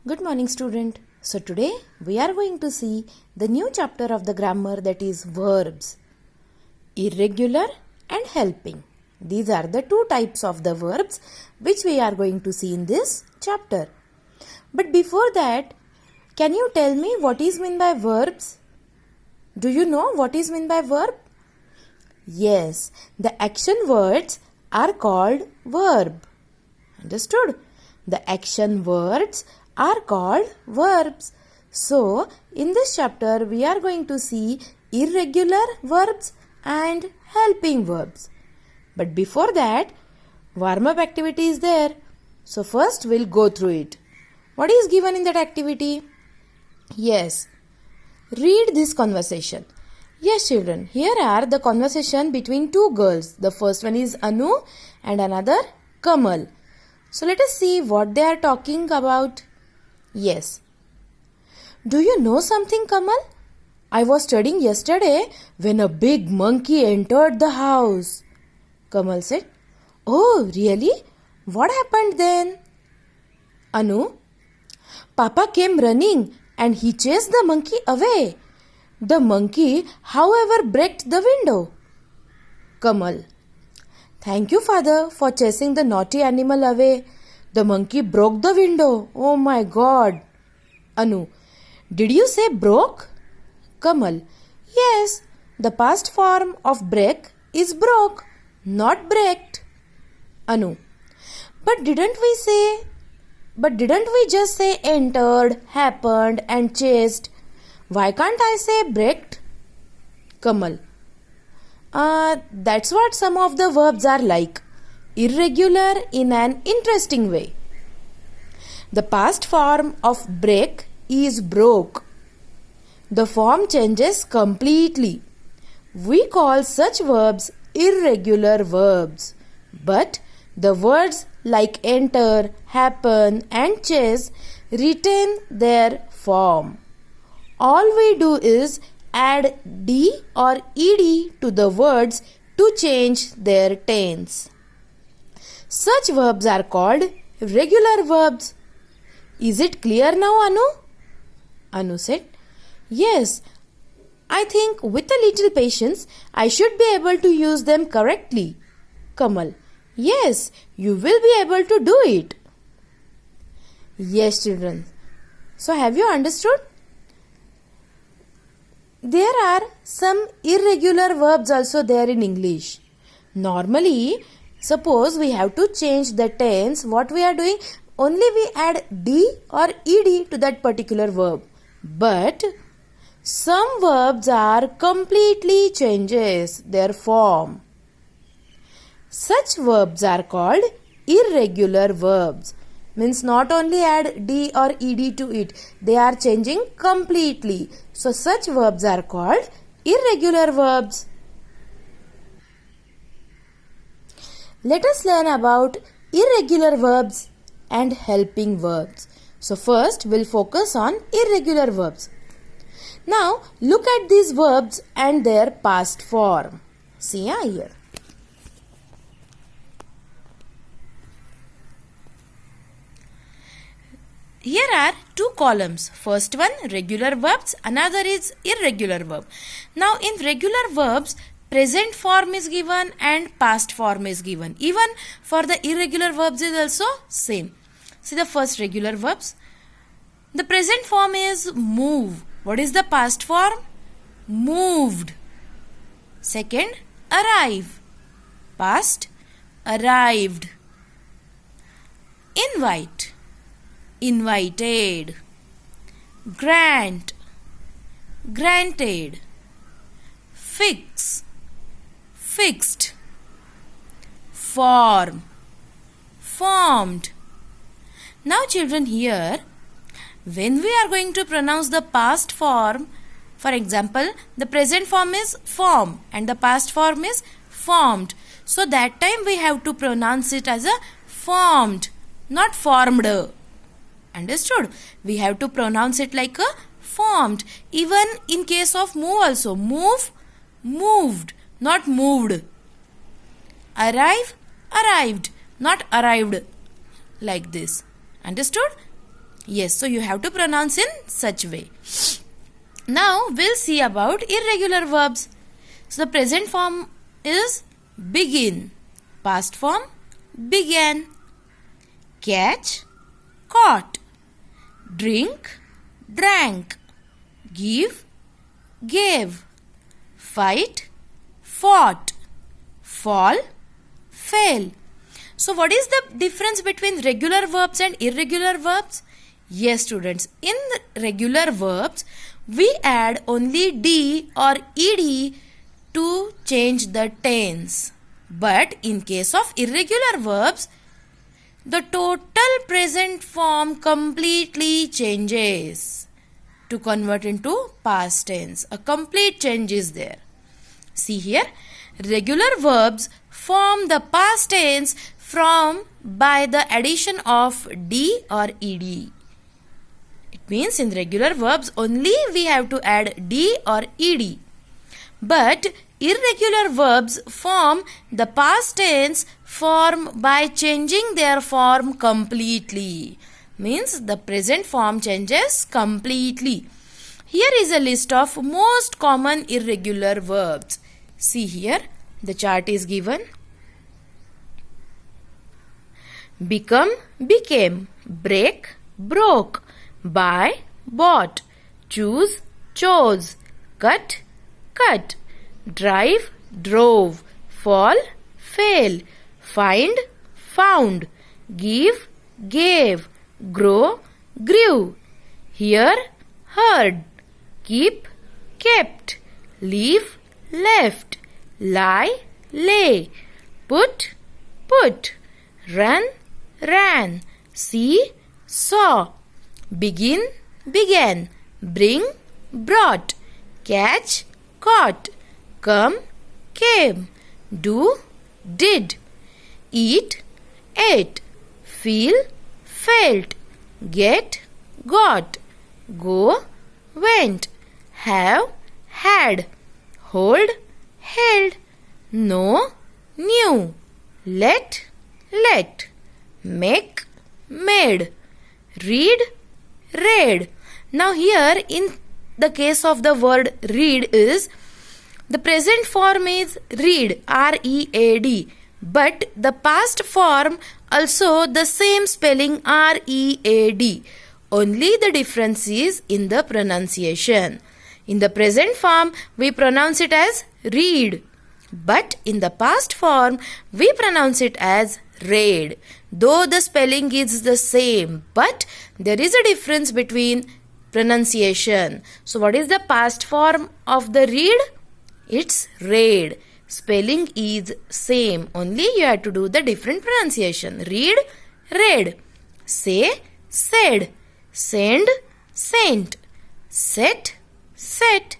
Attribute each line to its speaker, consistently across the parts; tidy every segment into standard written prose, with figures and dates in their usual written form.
Speaker 1: Good morning, student. So today we are going to see the new chapter of the grammar, that is verbs. Irregular and helping. These are the two types of the verbs which we are going to see in this chapter. But before that, can you tell me what is meant by verbs? Do you know what is meant by verb? Yes, the action words are called verb. Understood? The action words are called verbs. So, in this chapter, we are going to see irregular verbs and helping verbs. But before that, warm-up activity is there. So, first we'll go through it. What is given in that activity? Yes, read this conversation. Yes, children, here are the conversation between two girls. The first one is Anu and another Kamal. So, let us see what they are talking about. Yes. Do you know something, Kamal? I was studying yesterday when a big monkey entered the house. Kamal said, Oh, really? What happened then? Anu, Papa came running and he chased the monkey away. The monkey, however, broke the window. Kamal, thank you, father, for chasing the naughty animal away. The monkey broke the window. Oh my God. Anu, did you say broke? Kamal, yes. The past form of break is broke, not breaked. Anu, but didn't we just say entered, happened and chased? Why can't I say breaked? Kamal, that's what some of the verbs are like. Irregular in an interesting way. The past form of break is broke. The form changes completely. We call such verbs irregular verbs. But the words like enter, happen and chase retain their form. All we do is add d or ed to the words to change their tense. Such verbs are called regular verbs. Is it clear now, Anu? Anu said, Yes, I think with a little patience, I should be able to use them correctly. Kamal, yes, you will be able to do it. Yes, children. So, have you understood? There are some irregular verbs also there in English. Normally, suppose we have to change the tense, what we are doing? Only we add d or ed to that particular verb. But some verbs are completely changes their form. Such verbs are called irregular verbs. Means not only add d or ed to it, they are changing completely. So such verbs are called irregular verbs. Let us learn about irregular verbs and helping verbs. So first we'll focus on irregular verbs. Now look at these verbs and their past form. See here. Here are two columns. First one regular verbs, another is irregular verb. Now in regular verbs, present form is given and past form is given. Even for the irregular verbs is also same. See the first regular verbs. The present form is move. What is the past form? Moved. Second, arrive. Past, arrived. Invite. Invited. Grant. Granted. Fix. Fixed. Form. Formed. Now children, here when we are going to pronounce the past form, for example, the present form is form and the past form is formed. So that time we have to pronounce it as a formed, not formed. Understood? We have to pronounce it like a formed. Even in case of move also. Move, moved, not moved. Arrive, arrived, not arrived. Like this. Understood? Yes, so you have to pronounce in such way. Now we'll see about irregular verbs. So the present form is begin. Past form began. Catch, caught. Drink, drank. Give, gave. Fight, fought. Fall, fell. So what is the difference between regular verbs and irregular verbs? Yes, students, in regular verbs, we add only D or ED to change the tense. But in case of irregular verbs, the total present form completely changes to convert into past tense. A complete change is there. See here, regular verbs form the past tense by the addition of D or ED. It means in regular verbs only we have to add D or ED. But irregular verbs form the past tense form by changing their form completely. Means the present form changes completely. Here is a list of most common irregular verbs. See here, the chart is given. Become, became. Break, broke. Buy, bought. Choose, chose. Cut, cut. Drive, drove. Fall, fell. Find, found. Give, gave. Grow, grew. Hear, heard. Keep, kept. Leave, left. Lie, lay. Put, put. Run, ran. See, saw. Begin, began. Bring, brought. Catch, caught. Come, came. Do, did. Eat, ate. Feel, felt. Get, got. Go, went. Have, had. Hold, held. Know, knew. Let, make, made. Read, read. Now here in the case of the word read is the present form is read, R-E-A-D, but the past form also the same spelling R-E-A-D. Only the difference is in the pronunciation. In the present form we pronounce it as read, but in the past form we pronounce it as read. Though the spelling is the same, but there is a difference between pronunciation. So what is the past form of the read? It's read. Spelling is same, only you have to do the different pronunciation. Read, read. Say, said. Send, sent. Set, set.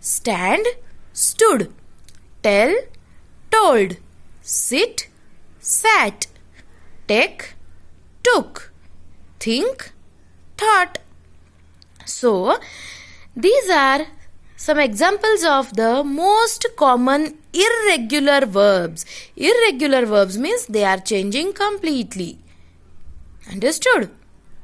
Speaker 1: Stand, stood. Tell, told. Sit, sat. Take, took. Think, thought. So, these are some examples of the most common irregular verbs. Irregular verbs means they are changing completely. Understood?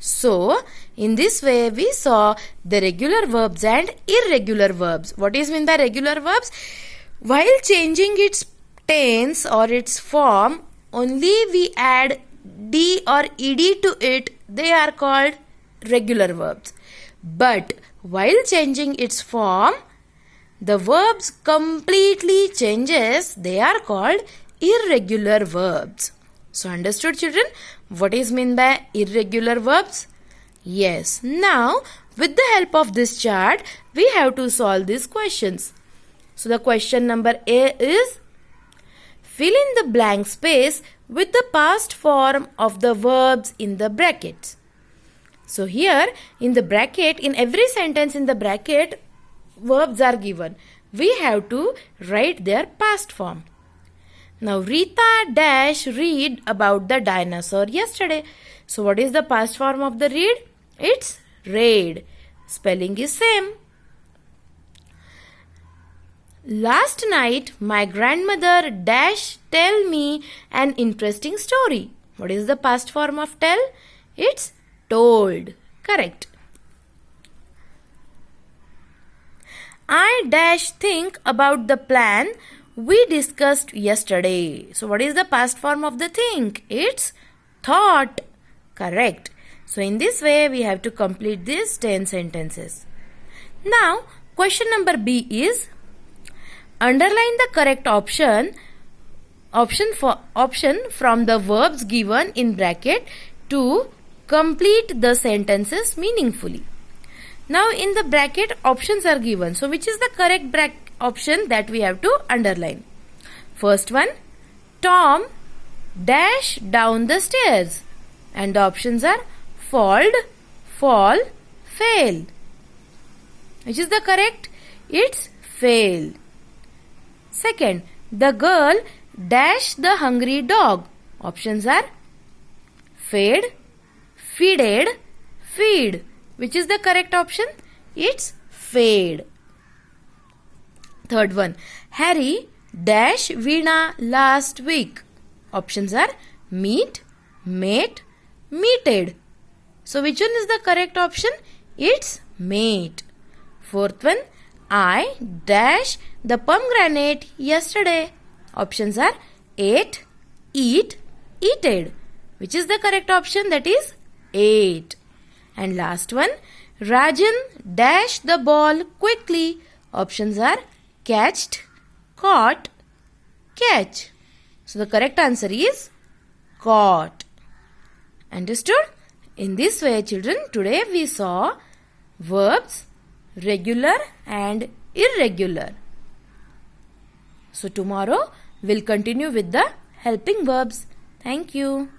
Speaker 1: So, in this way we saw the regular verbs and irregular verbs. What is meant by regular verbs? While changing its tense or its form, only we add D or ED to it, they are called regular verbs. But while changing its form, the verbs completely changes, they are called irregular verbs. So understood, children, what is meant by irregular verbs? Yes. Now, with the help of this chart, we have to solve these questions. So the question number A is, fill in the blank space with the past form of the verbs in the brackets. So here in the bracket, in every sentence in the bracket, verbs are given. We have to write their past form. Now Rita dash read about the dinosaur yesterday. So what is the past form of the read? It's read. Spelling is same. Last night my grandmother dash tell me an interesting story. What is the past form of tell? It's told. Correct. I dash think about the plan we discussed yesterday. So what is the past form of the think? It's thought. Correct. So in this way we have to complete these 10 sentences. Now question number B is underline the correct option from the verbs given in bracket to complete the sentences meaningfully. Now in the bracket options are given. So which is the correct option that we have to underline? First one, Tom dash down the stairs. And the options are fall, fail. Which is the correct? It's fail. Second, the girl dash the hungry dog. Options are fed, feeded, feed. Which is the correct option? It's fed. Third one, Harry dash Veena last week. Options are meet, mate, meted. So which one is the correct option? It's mate. Fourth one, I dash the pomegranate yesterday. Options are ate, eat, eated. Which is the correct option? That is ate. And last one, Rajan dash the ball quickly. Options are catched, caught, catch. So the correct answer is caught. Understood? In this way, children, today we saw verbs regular and irregular. So tomorrow we'll continue with the helping verbs. Thank you.